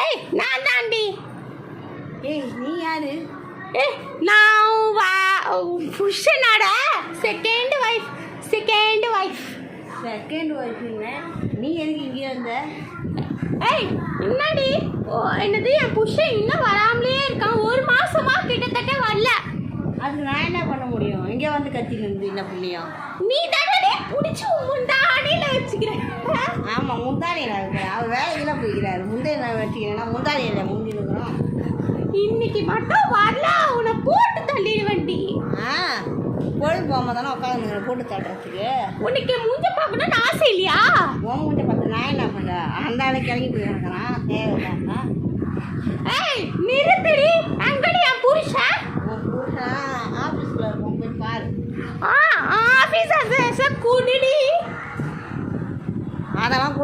ஏய் நான் தாண்டி. ஏய் நீ யாரு? ஏய் நான் புருஷனோட செகண்ட் ஒய்ஃப். செகண்ட் ஒய்ஃபுங்க. நீ எதுக்கு இங்கே வந்த? ஏய் என்னடி? என்னது என் புருஷன் இன்னும் வராமலே இருக்கான். ஒரு மாசமா கிட்டத்தட்ட வரல. அதுக்கு நான் என்ன பண்ண முடியும்? இங்கே வந்து கத்திட்டு இருந்து என்ன புண்ணியம்? நீ தானே பிடிச்சி முந்தாடியில் வச்சுக்கிறேன். ஆமாம் முந்தாடியில் இருக்கிறேன். அவர் வேலைக்கெல்லாம் போய்க்கிறாரு. முந்தைய நான் வச்சுக்கிறேன்னா முந்தாடியில் முந்தி இருக்கிறோம். இன்னைக்கு மட்டும் வரல உன்னை போட்டு தள்ளிடுவேன்டி. பொழுது போகாம தானே உட்காந்து போட்டு தட்டுறதுக்கு. உனக்கு முஞ்ச பார்க்கணும்னு ஆசை இல்லையா? உன் முஞ்ச பார்த்து நான் என்ன பண்ணுறேன்? அந்த ஆளுக்கு கிளம்பி போய் கிடக்குறான் தேவையில்லாம. ஏய் நிறுத்தடி. அங்கடி என் புருஷன். உன் புருஷன் ஆஃபீஸில் இருக்கும், போய் பாரு. ஆஃபீஸ் குடிடி. அதெல்லாம்